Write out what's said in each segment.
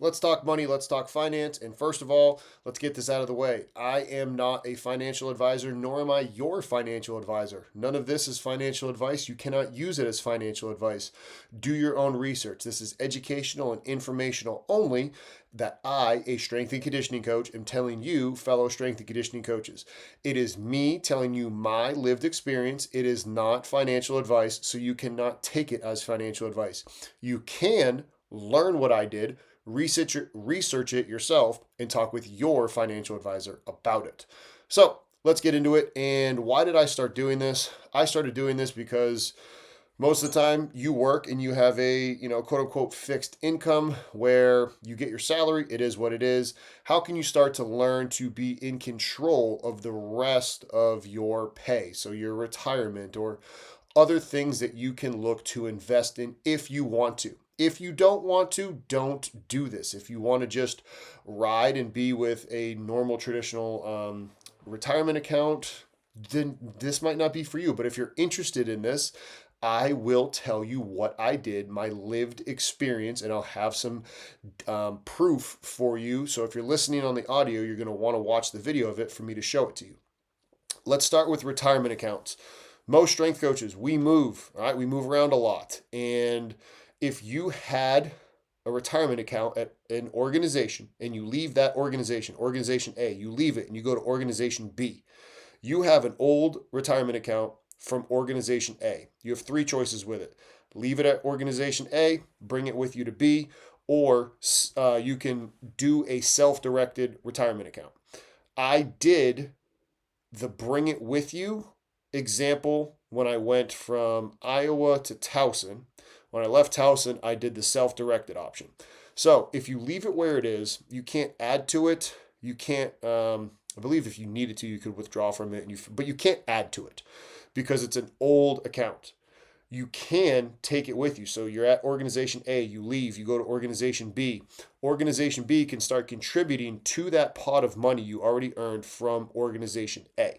Let's talk money, let's talk finance. And first of all, let's get this out of the way. I am not a financial advisor, nor am I your financial advisor. None of this is financial advice. You cannot use it as financial advice. Do your own research. This is educational and informational only that I, a strength and conditioning coach, am telling you, fellow strength and conditioning coaches. It is me telling you my lived experience. It is not financial advice, so you cannot take it as financial advice. You can learn what I did, research it yourself, and talk with your financial advisor about it. So let's get into it. And why did I start doing this? I started doing this because most of the time you work and you have a, quote unquote fixed income where you get your salary. It is what it is. How can you start to learn to be in control of the rest of your pay? So your retirement or other things that you can look to invest in if you want to. If you don't want to, don't do this. If you want to just ride and be with a normal traditional retirement account, then this might not be for you. But if you're interested in this, I will tell you what I did, my lived experience, and I'll have some proof for you. So if you're listening on the audio, you're going to want to watch the video of it for me to show it to you. Let's start with retirement accounts. Most strength coaches, we move, all right? We move around a lot. And if you had a retirement account at an organization and you leave that organization, organization A, you leave it and you go to organization B, you have an old retirement account from organization A. You have three choices with it. Leave it at organization A, bring it with you to B, or you can do a self-directed retirement account. I did the bring it with you example when I went from Iowa to Towson. When I left Towson, I did the self-directed option. So if you leave it where it is, you can't add to it. You can't, I believe if you needed to, you could withdraw from it, but you can't add to it because it's an old account. You can take it with you. So you're at organization A, you leave, you go to organization B. Organization B can start contributing to that pot of money you already earned from organization A.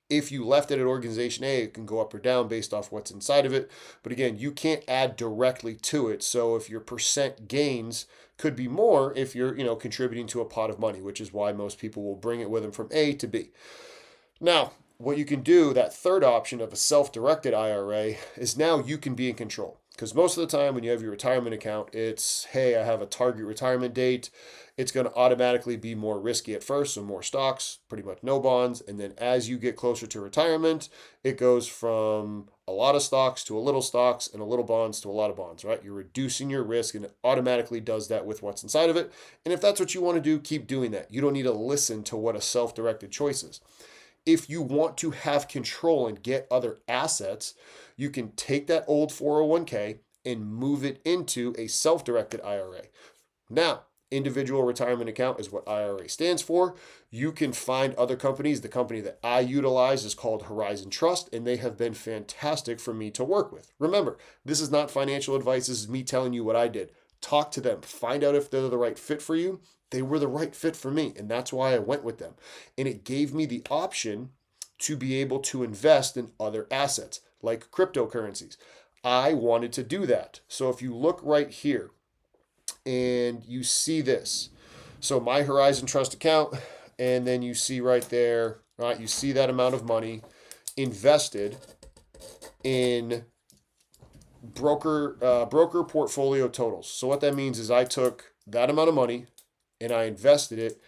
If you left it at organization A, it can go up or down based off what's inside of it. But again, you can't add directly to it. So if your percent gains could be more if you're, contributing to a pot of money, which is why most people will bring it with them from A to B. Now, what you can do, that third option of a self-directed IRA, is now you can be in control. Because most of the time when you have your retirement account, it's, hey, I have a target retirement date. It's going to automatically be more risky at first, so more stocks, pretty much no bonds. And then as you get closer to retirement, it goes from a lot of stocks to a little stocks and a little bonds to a lot of bonds, right? You're reducing your risk and it automatically does that with what's inside of it. And if that's what you want to do, keep doing that. You don't need to listen to what a self-directed choice is. If you want to have control and get other assets, you can take that old 401k and move it into a self-directed IRA. Now, individual retirement account is what IRA stands for. You can find other companies. The company that I utilize is called Horizon Trust, and they have been fantastic for me to work with. Remember, this is not financial advice. This is me telling you what I did. Talk to them. Find out if they're the right fit for you. They were the right fit for me, and that's why I went with them. And it gave me the option to be able to invest in other assets like cryptocurrencies. I wanted to do that. So if you look right here and you see this, so my Horizon Trust account, and then you see right there, right, you see that amount of money invested in broker portfolio totals. So what that means is I took that amount of money and I invested it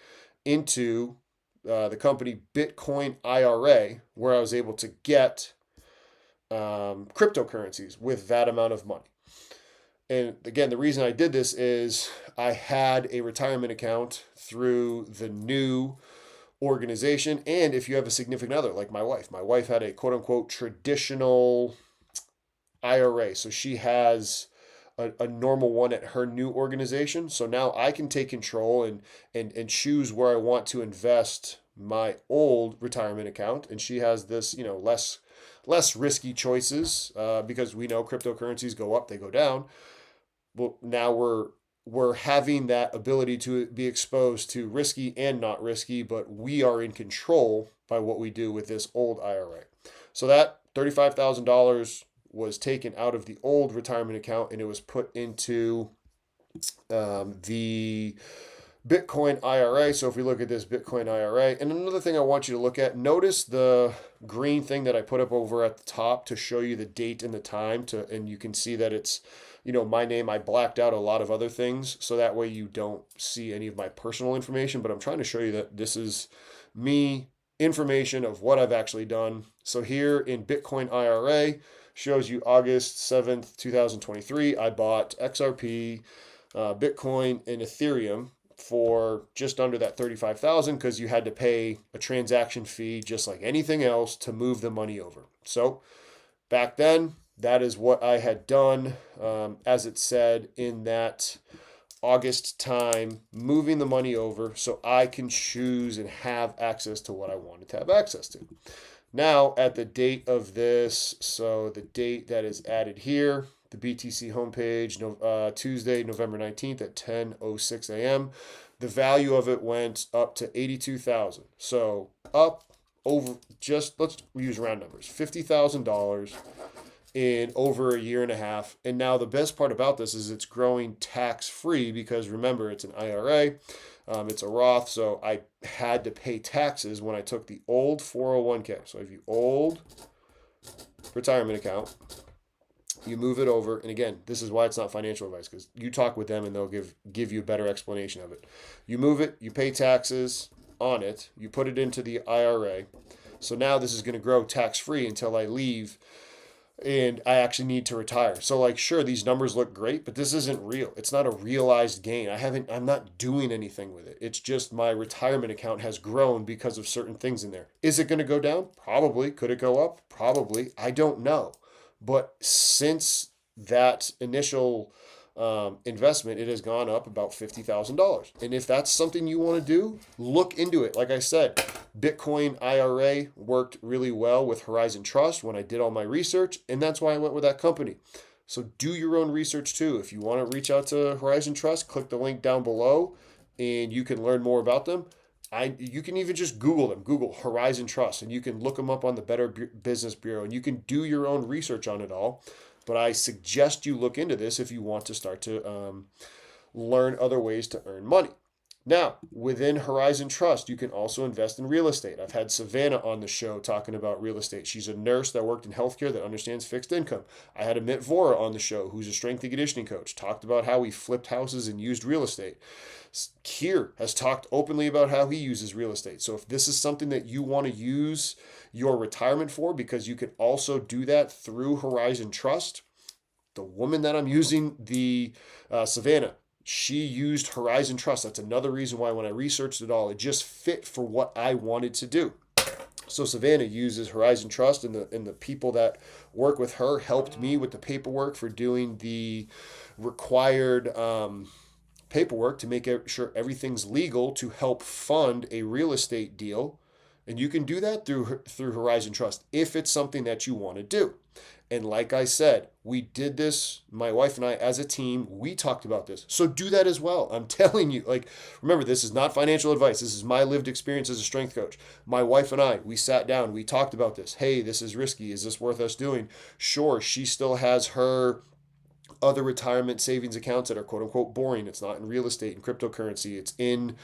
into the company Bitcoin IRA, where I was able to get cryptocurrencies with that amount of money. And again, the reason I did this is I had a retirement account through the new organization. And if you have a significant other, like my wife had a quote unquote traditional IRA. So she has a normal one at her new organization. So now I can take control and choose where I want to invest my old retirement account. And she has this, less risky choices because we know cryptocurrencies go up, they go down. Well, now we're having that ability to be exposed to risky and not risky, but we are in control by what we do with this old IRA. So that $35,000 was taken out of the old retirement account and it was put into The Bitcoin IRA. So if we look at this Bitcoin IRA, and another thing I want you to look at, notice the green thing that I put up over at the top to show you the date and the time and you can see that it's, my name. I blacked out a lot of other things. So that way you don't see any of my personal information, but I'm trying to show you that this is me information of what I've actually done. So here in Bitcoin IRA shows you August 7th, 2023, I bought XRP, Bitcoin, and Ethereum for just under that 35,000 because you had to pay a transaction fee just like anything else to move the money over. So back then, that is what I had done, as it said in that August time, moving the money over so I can choose and have access to what I wanted to have access to. Now, at the date of this, so the date that is added here, the BTC homepage, Tuesday, November 19th at 10:06 a.m., the value of it went up to 82,000. So up over, just let's use round numbers, $50,000 in over a year and a half. And now the best part about this is it's growing tax free because remember, it's an IRA. It's a Roth, so I had to pay taxes when I took the old 401k. So if you old retirement account, you move it over, and again, this is why it's not financial advice because you talk with them and they'll give you a better explanation of it. You move it, you pay taxes on it, you put it into the IRA. So now this is going to grow tax free until I leave and I actually need to retire. So like, sure, these numbers look great, but this isn't real. It's not a realized gain. I'm not doing anything with it. It's just my retirement account has grown because of certain things in there. Is it going to go down? Probably. Could it go up? Probably. I don't know. But since that initial investment, it has gone up about $50,000. And if that's something you want to do, look into it. Like I said, Bitcoin IRA worked really well with Horizon Trust when I did all my research, and that's why I went with that company. So do your own research too. If you want to reach out to Horizon Trust, click the link down below and you can learn more about them. You can even just Google them, Google Horizon Trust, and you can look them up on the Better Business Bureau, and you can do your own research on it all. But I suggest you look into this if you want to start to learn other ways to earn money. Now, within Horizon Trust, you can also invest in real estate. I've had Savannah on the show talking about real estate. She's a nurse that worked in healthcare that understands fixed income. I had Amit Vora on the show, who's a strength and conditioning coach, talked about how he flipped houses and used real estate. Kier has talked openly about how he uses real estate. So if this is something that you want to use your retirement for, because you can also do that through Horizon Trust, the woman that I'm using, the Savannah, she used Horizon Trust. That's another reason why when I researched it all, it just fit for what I wanted to do. So Savannah uses Horizon Trust, and the people that work with her helped me with the paperwork for doing the required paperwork to make sure everything's legal to help fund a real estate deal. And you can do that through Horizon Trust if it's something that you want to do. And like I said, we did this, my wife and I, as a team, we talked about this. So do that as well. I'm telling you, remember, this is not financial advice. This is my lived experience as a strength coach. My wife and I, we sat down, we talked about this. Hey, this is risky. Is this worth us doing? Sure, she still has her other retirement savings accounts that are quote unquote boring. It's not in real estate and cryptocurrency. It's in,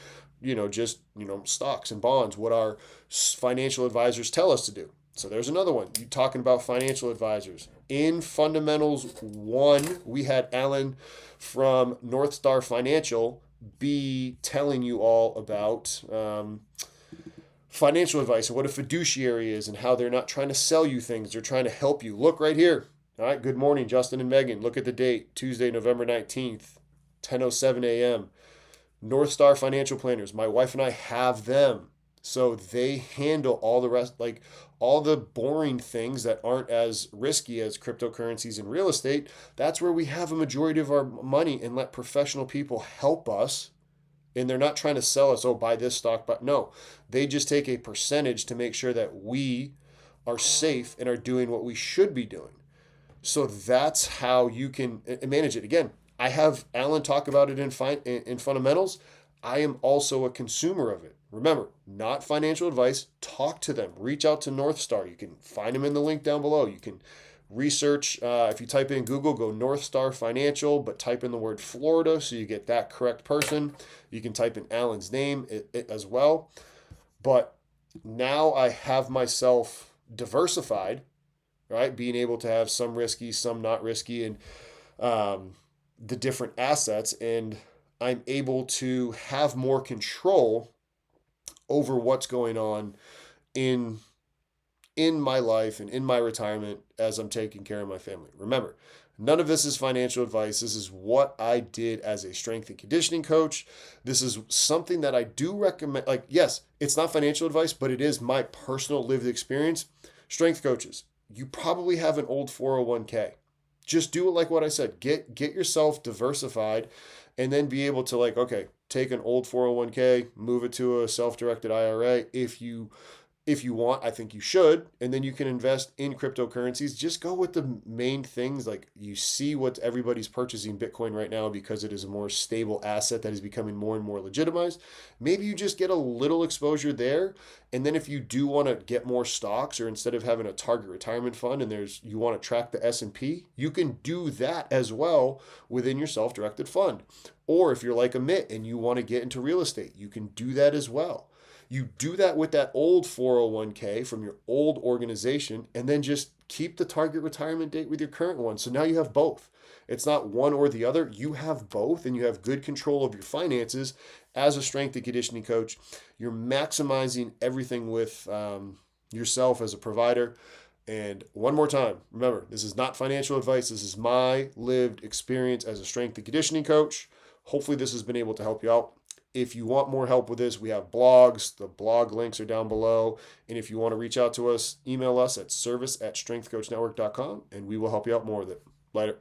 stocks and bonds, what our financial advisors tell us to do. So there's another one. You talking about financial advisors. In Fundamentals 1, we had Alan from North Star Financial be telling you all about financial advice and what a fiduciary is and how they're not trying to sell you things. They're trying to help you. Look right here. All right, good morning, Justin and Megan. Look at the date, Tuesday, November 19th, 10:07 a.m. North Star Financial Planners. My wife and I have them. So they handle all the rest, like all the boring things that aren't as risky as cryptocurrencies and real estate. That's where we have a majority of our money and let professional people help us. And they're not trying to sell us, oh, buy this stock, but no, they just take a percentage to make sure that we are safe and are doing what we should be doing. So that's how you can manage it. Again, I have Alan talk about it in Fundamentals. I am also a consumer of it. Remember, not financial advice. Talk to them. Reach out to North Star. You can find them in the link down below. You can Research, if you type in Google, go North Star Financial, but type in the word Florida so you get that correct person. You can type in Alan's name as well. But now I have myself diversified, right? Being able to have some risky, some not risky, and the different assets. And I'm able to have more control over what's going on in my life and in my retirement as I'm taking care of my family. Remember, none of this is financial advice. This is what I did as a strength and conditioning coach. This is something that I do recommend. Like, yes, it's not financial advice, but it is my personal lived experience. Strength coaches, you probably have an old 401k. Just do it like what I said. Get yourself diversified and then be able to, like, okay, take an old 401k, move it to a self-directed IRA if you want. I think you should, and then you can invest in cryptocurrencies. Just go with the main things. Like, you see what everybody's purchasing Bitcoin right now because it is a more stable asset that is becoming more and more legitimized. Maybe you just get a little exposure there, and then if you do want to get more stocks, or instead of having a target retirement fund and you want to track the S&P, you can do that as well within your self-directed fund. Or if you're like a Mitt and you want to get into real estate, you can do that as well. You do that with that old 401k from your old organization, and then just keep the target retirement date with your current one. So now you have both. It's not one or the other. You have both, and you have good control of your finances as a strength and conditioning coach. You're maximizing everything with yourself as a provider. And one more time, remember, this is not financial advice. This is my lived experience as a strength and conditioning coach. Hopefully this has been able to help you out. If you want more help with this, we have blogs. The blog links are down below. And if you want to reach out to us, email us at service@strengthcoachnetwork.com, and we will help you out more with it. Later.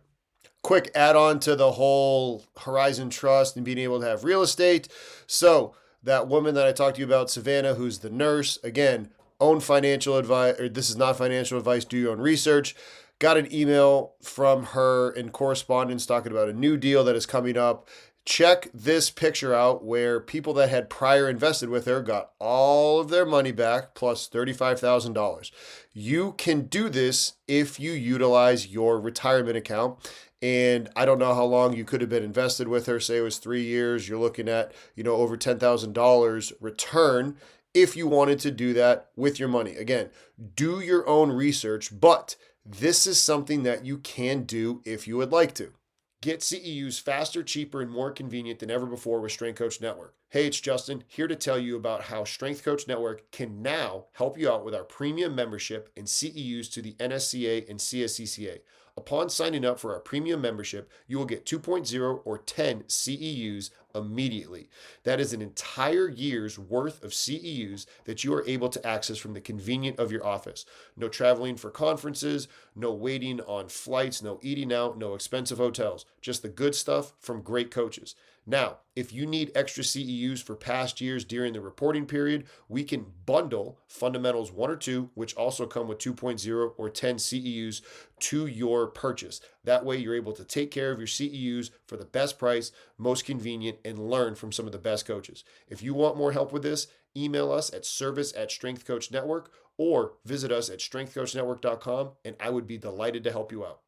Quick add-on to the whole Horizon Trust and being able to have real estate. So that woman that I talked to you about, Savannah, who's the nurse, again, own financial advice, or this is not financial advice, do your own research. Got an email from her in correspondence talking about a new deal that is coming up. Check this picture out where people that had prior invested with her got all of their money back plus $35,000. You can do this if you utilize your retirement account. And I don't know how long you could have been invested with her. Say it was 3 years. You're looking at, over $10,000 return if you wanted to do that with your money. Again, do your own research, but this is something that you can do if you would like to. Get CEUs faster, cheaper, and more convenient than ever before with Strength Coach Network. Hey, it's Justin, here to tell you about how Strength Coach Network can now help you out with our premium membership and CEUs to the NSCA and CSCCA. Upon signing up for our premium membership, you will get 2.0 or 10 CEUs immediately. That is an entire year's worth of CEUs that you are able to access from the convenience of your office. No traveling for conferences, no waiting on flights, no eating out, no expensive hotels. Just the good stuff from great coaches. Now, if you need extra CEUs for past years during the reporting period, we can bundle Fundamentals 1 or 2, which also come with 2.0 or 10 CEUs to your purchase. That way you're able to take care of your CEUs for the best price, most convenient, and learn from some of the best coaches. If you want more help with this, email us at service@strengthcoachnetwork or visit us at strengthcoachnetwork.com, and I would be delighted to help you out.